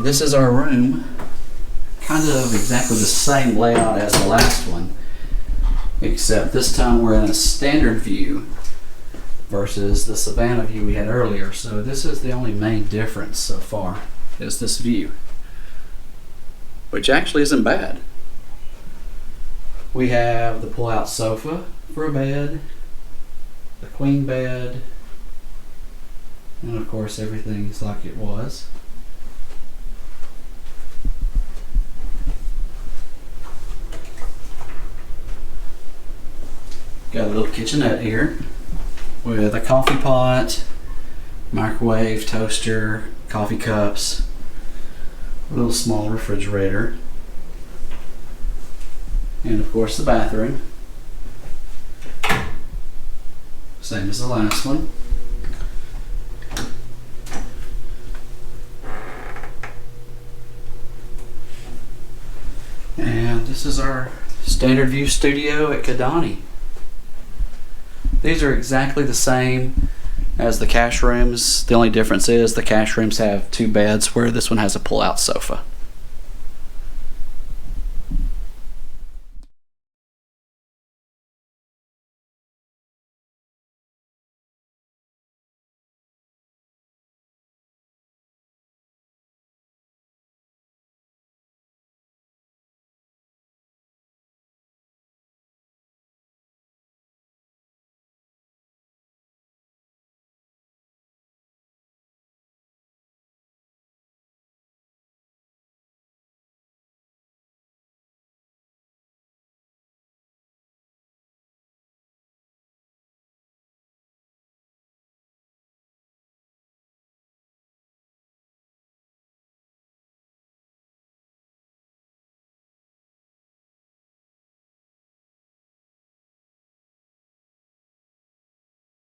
this is our room. Kind of exactly the same layout as the last one, except this time we're in a standard view versus the Savannah view we had earlier. So this is the only main difference so far, is this view, which actually isn't bad. We have the pull-out sofa for a bed, the queen bed, and of course everything's like it was. Got a little kitchenette here with a coffee pot, microwave, toaster, coffee cups, a little small refrigerator, and of course the bathroom. Same as the last one. And this is our standard view studio at Kidani. These are exactly the same as the cash rooms. The only difference is the cash rooms have 2 beds where this one has a pull-out sofa.